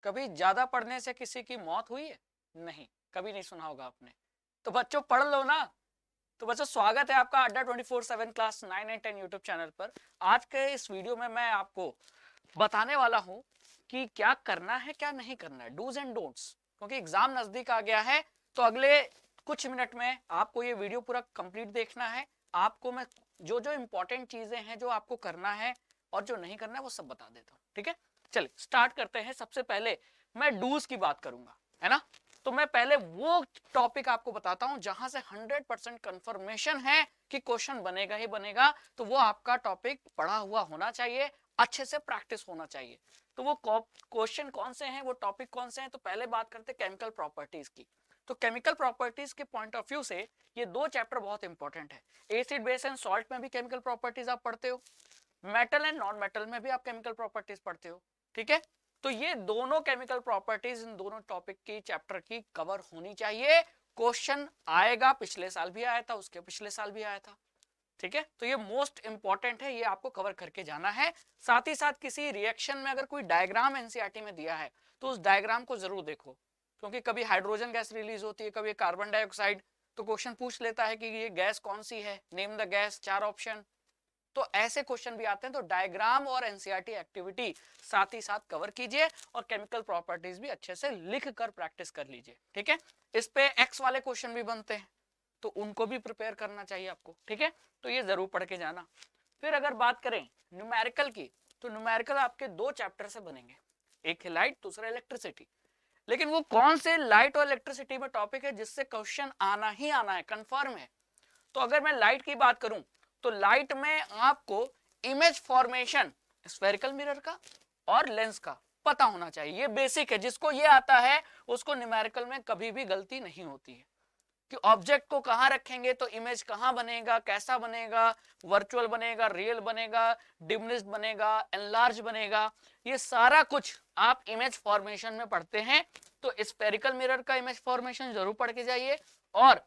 कभी ज्यादा पढ़ने से किसी की मौत हुई है? नहीं, कभी नहीं सुना होगा आपने। तो बच्चों पढ़ लो ना। तो बच्चों स्वागत है आपका अड्डा 24/7 क्लास 9 एंड 10 यूट्यूब चैनल पर। आज के इस वीडियो में मैं आपको बताने वाला हूं कि क्या करना है क्या नहीं करना है, डूज एंड डोंट्स। क्योंकि एग्जाम नजदीक आ गया है, तो अगले कुछ मिनट में आपको ये वीडियो पूरा कंप्लीट देखना है। आपको मैं जो जो इंपॉर्टेंट चीजें हैं जो आपको करना है और जो नहीं करना है वो सब बता देता हूँ। ठीक है, चलिए स्टार्ट करते हैं। सबसे पहले मैं डूज की बात करूंगा, है ना। तो मैं पहले वो टॉपिक आपको बताता हूं जहां से 100% कंफर्मेशन है कि क्वेश्चन बनेगा ही बनेगा। तो वो आपका टॉपिक पढ़ा हुआ होना चाहिए, अच्छे से प्रैक्टिस होना चाहिए। तो वो क्वेश्चन कौन से हैं, वो टॉपिक कौन से हैं। तो पहले बात करते हैं केमिकल प्रॉपर्टीज की। तो केमिकल प्रॉपर्टीज के पॉइंट ऑफ व्यू से ये दो चैप्टर बहुत इंपॉर्टेंट है। एसिड बेस एंड सॉल्ट में भी केमिकल प्रॉपर्टीज आप पढ़ते हो, मेटल एंड नॉन मेटल में भी आप केमिकल प्रॉपर्टीज पढ़ते हो। ठीक है, तो ये दोनों केमिकल प्रॉपर्टीज इन दोनों टॉपिक की चैप्टर की कवर होनी चाहिए। क्वेश्चन आएगा, पिछले साल भी आया था, उसके पिछले साल भी आया था। ठीक है, तो ये मोस्ट इंपॉर्टेंट है, ये आपको कवर करके जाना है। साथ ही साथ किसी रिएक्शन में अगर कोई डायग्राम एनसीईआरटी में दिया है तो उस डायग्राम को जरूर देखो। क्योंकि कभी हाइड्रोजन गैस रिलीज होती है, कभी कार्बन डाइऑक्साइड, तो क्वेश्चन पूछ लेता है कि ये गैस कौन सी है, नेम द गैस, 4 ऑप्शन। तो ऐसे क्वेश्चन भी आते हैं। तो डायग्राम और एनसीईआरटी एक्टिविटी साथ ही साथ कवर कीजिए और केमिकल प्रॉपर्टीज भी अच्छे से लिख कर प्रैक्टिस कर लीजिए। ठीक है, इस पे एक्स वाले क्वेश्चन भी बनते हैं, तो उनको भी प्रिपेयर करना चाहिए आपको। ठीक है, तो ये जरूर पढ़ के जाना। फिर अगर बात करें न्यूमेरिकल की, तो न्यूमेरिकल आपके दो चैप्टर से बनेंगे, एक है लाइट, दूसरा इलेक्ट्रिसिटी। लेकिन वो कौन से लाइट और इलेक्ट्रिसिटी में टॉपिक है जिससे क्वेश्चन आना ही आना है, कंफर्म है। तो अगर मैं लाइट की बात करूं तो लाइट में आपको इमेज फॉर्मेशन स्फेरिकल मिरर का और लेंस का पता होना चाहिए। ये बेसिक है, जिसको ये आता है उसको न्यूमेरिकल में कभी भी गलती नहीं होती है कि ऑब्जेक्ट को कहां रखेंगे तो इमेज कहां बनेगा, कैसा बनेगा, वर्चुअल बनेगा, रियल बनेगा, डिमिनिश्ड बनेगा, एनलार्ज बनेगा। ये सारा कुछ आप इमेज फॉर्मेशन में पढ़ते हैं। तो स्फेरिकल मिरर का इमेज फॉर्मेशन जरूर पढ़ के जाइए और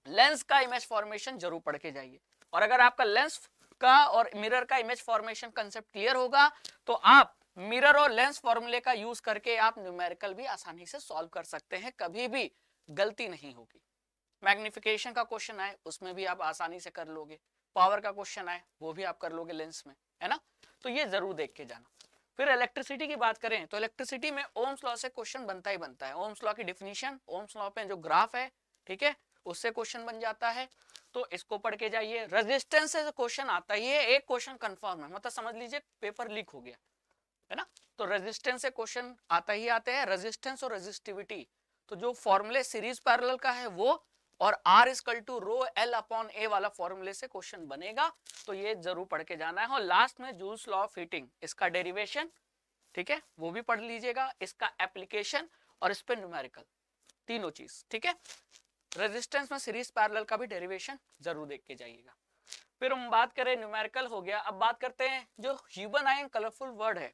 लेंस का इमेज फॉर्मेशन जरूर पढ़ के जाइए। और अगर आपका लेंस का और मिरर का इमेज फॉर्मेशन कंसेप्ट क्लियर होगा तो आप मिरर और लेंस फॉर्मूले का यूज करके आप न्यूमेरिकल भी आसानी से सॉल्व कर सकते हैं, कभी भी गलती नहीं होगी। मैग्निफिकेशन का क्वेश्चन आए उसमें भी आप आसानी से कर लोगे, पावर का क्वेश्चन आए वो भी आप कर लोगे लेंस में, है ना। तो ये जरूर देख के जाना। फिर इलेक्ट्रिसिटी की बात करें तो इलेक्ट्रिसिटी में ओम्स लॉ से क्वेश्चन बनता ही बनता है। ओम्स लॉ की डिफिनीशन, ओम्स लॉ पे जो ग्राफ है, ठीक है, उससे क्वेश्चन बन जाता है। तो इसको पढ़ के जाइए। रेजिस्टेंस से क्वेश्चन आता ही है, एक क्वेश्चन कंफर्म है, मतलब समझ लीजिए पेपर लीक हो गया, है ना। तो रेजिस्टेंस से क्वेश्चन आता ही आते हैं। रेजिस्टेंस और रेजिस्टिविटी, तो जो फॉर्मूले सीरीज पैरेलल का है वो, और R equal to rho L upon A वाला फॉर्मूले से क्वेश्चन बनेगा। तो ये जरूर पढ़ के जाना है। और लास्ट में जूल्स लॉ ऑफ हीटिंग, इसका डेरिवेशन, ठीक है, वो भी पढ़ लीजिएगा, इसका एप्लीकेशन और इस पे न्यूमेरिकल, तीनों चीज। ठीक है, रेजिस्टेंस में सीरीज पैरेलल का भी डेरिवेशन जरूर देख के जाइएगा। फिर हम बात करें, न्यूमेरिकल हो गया। अब बात करते हैं जो ह्यूमन आई कलरफुल वर्ड है,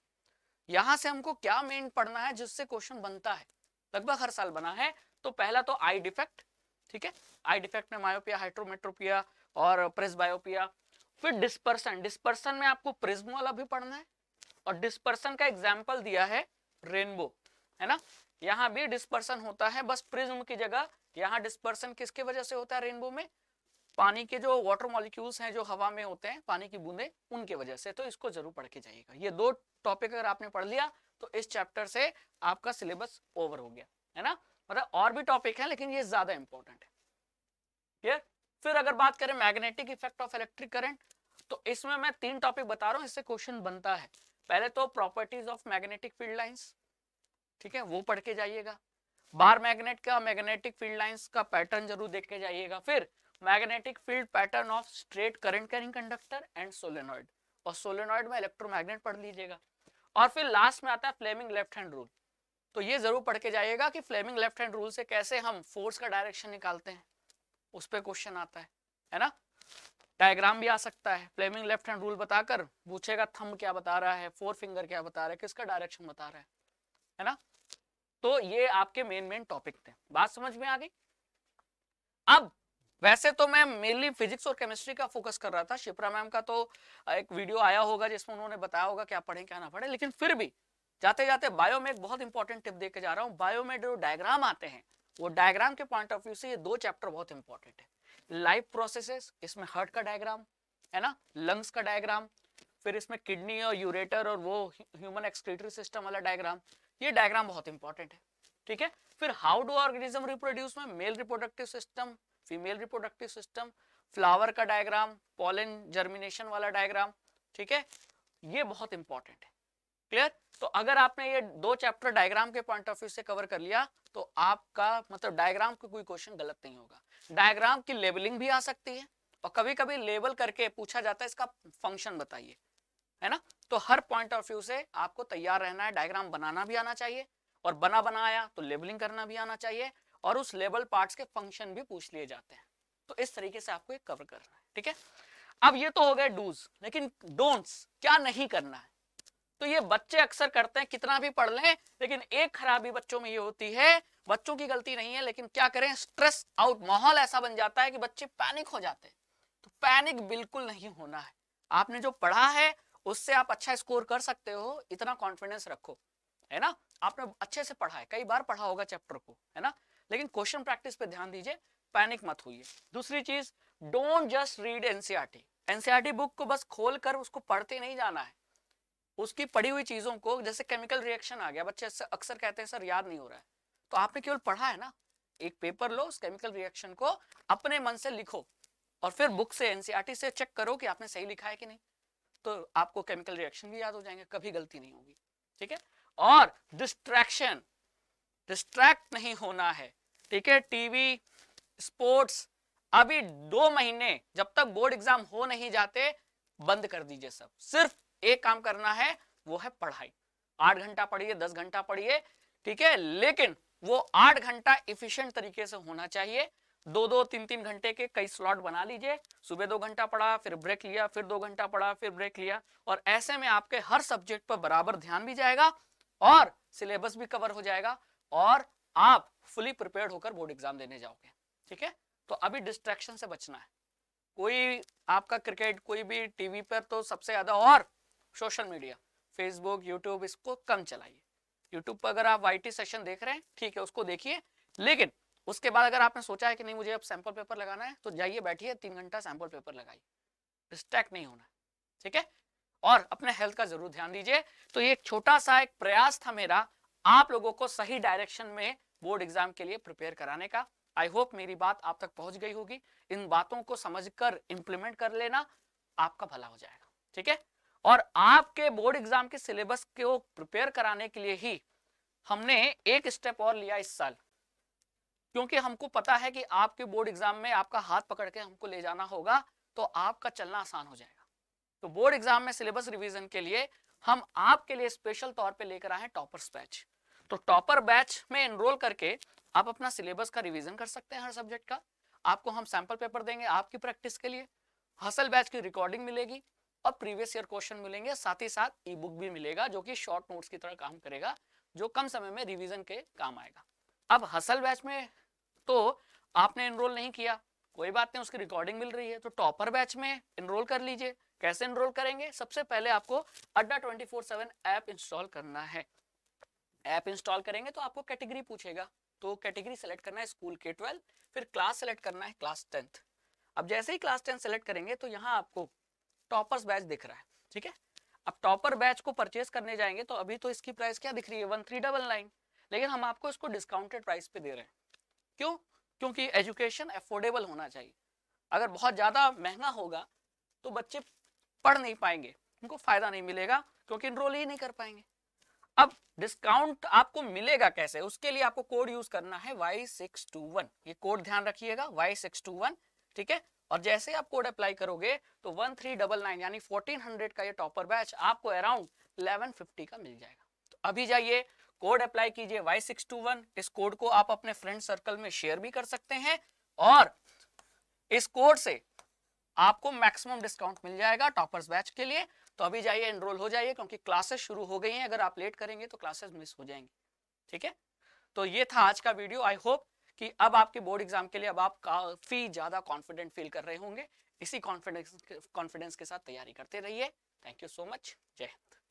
यहां से हमको क्या मेन पढ़ना है जिससे क्वेश्चन बनता है, लगभग हर साल बना है। तो पहला तो आई डिफेक्ट, ठीक है, आई डिफेक्ट में मायोपिया, हाइड्रोमेट्रोपिया और प्रेसबायोपिया। फिर डिस्पर्सन, डिस्पर्सन में आपको प्रिज्म वाला भी पढ़ना है, और डिस्पर्सन का एग्जाम्पल दिया है रेनबो, है ना। यहां भी डिस्पर्सन होता है, बस प्रिज्म की जगह यहां डिस्पर्सन किसके वजह से होता है रेनबो में, पानी के जो वाटर मॉलिक्यूल्स हैं जो हवा में होते हैं, पानी की बूंदे, उनके वजह से। तो इसको जरूर पढ़ के जाइएगा। ये दो टॉपिक अगर आपने पढ़ लिया तो इस चैप्टर से आपका सिलेबस ओवर हो गया, है ना। मतलब और भी टॉपिक है लेकिन ये ज्यादा इंपॉर्टेंट है। क्लियर। फिर अगर बात करें magnetic effect of electric current, तो इसमें मैं 3 टॉपिक बता रहा हूं, इससे क्वेश्चन बनता है। पहले तो properties of magnetic field lines, ठीक है, वो पढ़ के जाइएगा। बार मैग्नेट का मैग्नेटिक फील्ड लाइंस का पैटर्न जरूर देख के जाइएगा। फिर magnetic field pattern of straight current carrying conductor and solenoid, और सोलेनॉइड में इलेक्ट्रोमैग्नेट पढ़ लीजिएगा। और फिर लास्ट में आता है फ्लेमिंग लेफ्ट हैंड रूल। तो ये जरूर पढ़ के जाइएगा कि फ्लेमिंग लेफ्ट हैंड रूल से कैसे हम फोर्स का डायरेक्शन निकालते हैं, उस पर क्वेश्चन आता है ना। डायग्राम भी आ सकता है, फ्लेमिंग लेफ्ट हैंड रूल बताकर पूछेगा थंब क्या बता रहा है, फोर फिंगर क्या बता रहा है, किसका डायरेक्शन बता रहा है ना। तो ये आपके मेन टॉपिक थे, बात समझ में आ गई। अब वैसे तो मैं मेनली फिजिक्स और केमिस्ट्री का फोकस कर रहा था, शिप्रा मैम का तो एक वीडियो आया होगा जिसमें उन्होंने बताया होगा क्या पढ़े क्या ना पढ़े, लेकिन फिर भी जाते जाते बायो में एक बहुत इंपॉर्टेंट टिप दे के जा रहा हूं। बायो में जो डायग्राम आते हैं वो डायग्राम के पॉइंट ऑफ व्यू से ये 2 चैप्टर बहुत इंपॉर्टेंट है। लाइफ प्रोसेसेस, इसमें हार्ट का डायग्राम है ना, लंग्स का डायग्राम, फिर इसमें किडनी और यूरेटर और वो ह्यूमन एक्सक्रीटरी सिस्टम वाला डायग्राम, ये डायग्राम बहुत इंपॉर्टेंट है। ठीक है, फिर हाउ डू ऑर्गेनिज्म रिप्रोड्यूस में male reproductive system, female reproductive system, flower का डायग्राम, पॉलन जर्मिनेशन वाला डायग्राम। ठीक है, ये बहुत इंपॉर्टेंट है। क्लियर? तो अगर आपने ये 2 चैप्टर डायग्राम के पॉइंट ऑफ व्यू से कवर कर लिया तो आपका मतलब डायग्राम का कोई क्वेश्चन गलत नहीं होगा। डायग्राम की लेबलिंग भी आ सकती है और कभी कभी लेबल करके पूछा जाता है इसका फंक्शन बताइए, है ना। तो हर पॉइंट ऑफ व्यू से आपको तैयार रहना है। डायग्राम बनाना भी आना चाहिए और बना बनाया तो लेबलिंग करना भी आना चाहिए और उस लेबल पार्ट्स के फंक्शन भी पूछ लिए जाते हैं। तो इस तरीके से आपको ये कवर करना है। ठीक है, अब ये तो हो गए डूज, लेकिन डोंट्स क्या नहीं करना है। तो ये बच्चे अक्सर करते हैं, कितना भी पढ़ लें, लेकिन एक खराबी बच्चों में ये होती है, बच्चों की गलती नहीं है लेकिन क्या करें, स्ट्रेस आउट माहौल ऐसा बन जाता है कि बच्चे पैनिक हो जाते हैं। तो पैनिक बिल्कुल नहीं होना है। आपने जो पढ़ा है उससे आप अच्छा स्कोर कर सकते हो, इतना कॉन्फिडेंस रखो, है ना। आपने अच्छे से पढ़ा है, कई बार पढ़ा होगा चैप्टर को, है ना, लेकिन क्वेश्चन प्रैक्टिस पे ध्यान दीजिए, पैनिक मत होइए। दूसरी चीज, don't just read NCERT. NCERT book को बस खोल कर उसको पढ़ते नहीं जाना है, उसकी पढ़ी हुई चीजों को, जैसे केमिकल रिएक्शन आ गया, बच्चे अक्सर कहते हैं सर याद नहीं हो रहा है, तो आपने केवल पढ़ा है ना, एक पेपर लो, उस केमिकल रिएक्शन को अपने मन से लिखो और फिर बुक से एनसीईआरटी से चेक करो कि आपने सही लिखा है कि नहीं, तो आपको केमिकल रिएक्शन भी याद हो जाएंगे, कभी गलती नहीं होगी। ठीक है, और डिस्ट्रैक्शन, डिस्ट्रैक्ट नहीं होना है। ठीक है, टीवी, स्पोर्ट्स, अभी 2 महीने जब तक बोर्ड एग्जाम हो नहीं जाते बंद कर दीजिए सब। सिर्फ एक काम करना है, वो है पढ़ाई। 8 घंटा पढ़िए, 10 घंटा पढ़िए, ठीक है, लेकिन वो 8 घंटा इफिशिएंट तरीके से होना चाहिए। 2-2, 3-3 घंटे के कई स्लॉट बना लीजिए, सुबह 2 घंटा पढ़ा, फिर ब्रेक लिया, फिर 2 घंटा पढ़ा, फिर ब्रेक लिया, और ऐसे में आपके हर सब्जेक्ट पर बराबर ध्यान भी जाएगा और सिलेबस भी कवर हो जाएगा और आप फुली प्रिपेयर्ड होकर बोर्ड एग्जाम देने जाओगे। ठीक है, तो अभी डिस्ट्रैक्शन से बचना है। कोई आपका क्रिकेट, कोई भी टीवी पर तो सबसे ज्यादा, और सोशल मीडिया, फेसबुक, यूट्यूब, इसको कम चलाइए। यूट्यूब पर अगर आप वाईटी सेशन देख रहे हैं, ठीक है, उसको देखिए, लेकिन उसके बाद अगर आपने सोचा है कि नहीं मुझे अब सैंपल पेपर लगाना है, तो जाइए बैठिए 3 घंटा सैंपल पेपर लगाइए, डिस्ट्रैक्ट नहीं होना। ठीक है, और अपने हेल्थ का जरूर ध्यान दीजिए। तो ये एक छोटा सा एक प्रयास था मेरा आप लोगों को सही डायरेक्शन में बोर्ड एग्जाम के लिए प्रिपेयर कराने का। आई होप मेरी बात आप तक पहुंच गई होगी। इन बातों को समझकर इंप्लीमेंट कर लेना, आपका भला हो जाएगा। ठीक है, और आपके बोर्ड एग्जाम के सिलेबस को प्रिपेयर कराने के लिए ही हमने एक स्टेप और लिया इस साल, क्योंकि हमको पता है कि आपके बोर्ड एग्जाम में आपका हाथ पकड़ के हमको ले जाना होगा, तो आपका चलना आसान हो जाएगा। तो बोर्ड एग्जाम में सिलेबस रिवीजन के लिए हम आपके लिए स्पेशल तौर पे लेकर आए हैं टॉपर्स बैच। तो टॉपर बैच में एनरोल करके आप अपना सिलेबस का रिवीजन कर सकते हैं, हर सब्जेक्ट का। आपको हम सैंपल पेपर देंगे आपकी प्रैक्टिस के लिए, हसल बैच की रिकॉर्डिंग मिलेगी और प्रीवियस ईयर क्वेश्चन मिलेंगे, साथ ही साथ ई बुक भी मिलेगा जो कि शॉर्ट नोट्स की तरह काम करेगा, जो कम समय में रिवीजन के काम आएगा। अब हसल बैच में तो आपने एनरोल नहीं किया, कोई बात नहीं, उसकी रिकॉर्डिंग मिल रही है, तो टॉपर बैच में एनरोल कर लीजिए। कैसे एनरोल करेंगे? सबसे पहले आपको अड्डा 24/7 ऐप इंस्टॉल करना है। ऐप इंस्टॉल करेंगे तो आपको कैटेगरी पूछेगा, तो कैटेगरी सेलेक्ट करना है स्कूल K-12, फिर क्लास सेलेक्ट करना है क्लास 10th। अब जैसे ही क्लास 10 सेलेक्ट करेंगे तो यहाँ आपको टॉपर्स बैच दिख रहा है। ठीक है, अब टॉपर बैच को परचेस करने जाएंगे तो अभी तो इसकी प्राइस क्या दिख रही है, 1399, लेकिन हम आपको इसको डिस्काउंटेड प्राइस पे दे रहे हैं। क्यों? क्योंकि एजुकेशन अफोर्डेबल होना चाहिए। अगर बहुत ज्यादा महंगा होगा तो बच्चे पढ़ नहीं पाएंगे, उनको फायदा नहीं मिलेगा, क्योंकि इनरोल ही नहीं कर पाएंगे। अब डिस्काउंट आपको मिलेगा कैसे? उसके लिए आपको कोड यूज करना है Y621, ये कोड ध्यान रखिएगा, Y621। ठीक है, और जैसे आप कोड अप्लाई करोगे तो 1399 यानी 1400 का ये टॉपर बैच आपको अराउंड 1150 का मिल जाएगा। तो अभी जाइए कोड अप्लाई कीजिए Y621। इस कोड को आप अपने फ्रेंड सर्कल में शेयर भी कर सकते हैं और इस कोड से आपको मैक्सिमम डिस्काउंट मिल जाएगा टॉपर्स बैच के लिए। तो अभी जाइए एनरोल हो जाइए, क्योंकि क्लासेस शुरू हो गई हैं, अगर आप लेट करेंगे तो क्लासेस मिस हो जाएंगी। ठीक है, तो ये था आज का वीडियो। आई होप कि अब आपके बोर्ड एग्जाम के लिए अब आप काफी ज्यादा कॉन्फिडेंट फील कर रहे होंगे। इसी कॉन्फिडेंस के साथ तैयारी करते रहिए। Thank you so much. जय हिंद।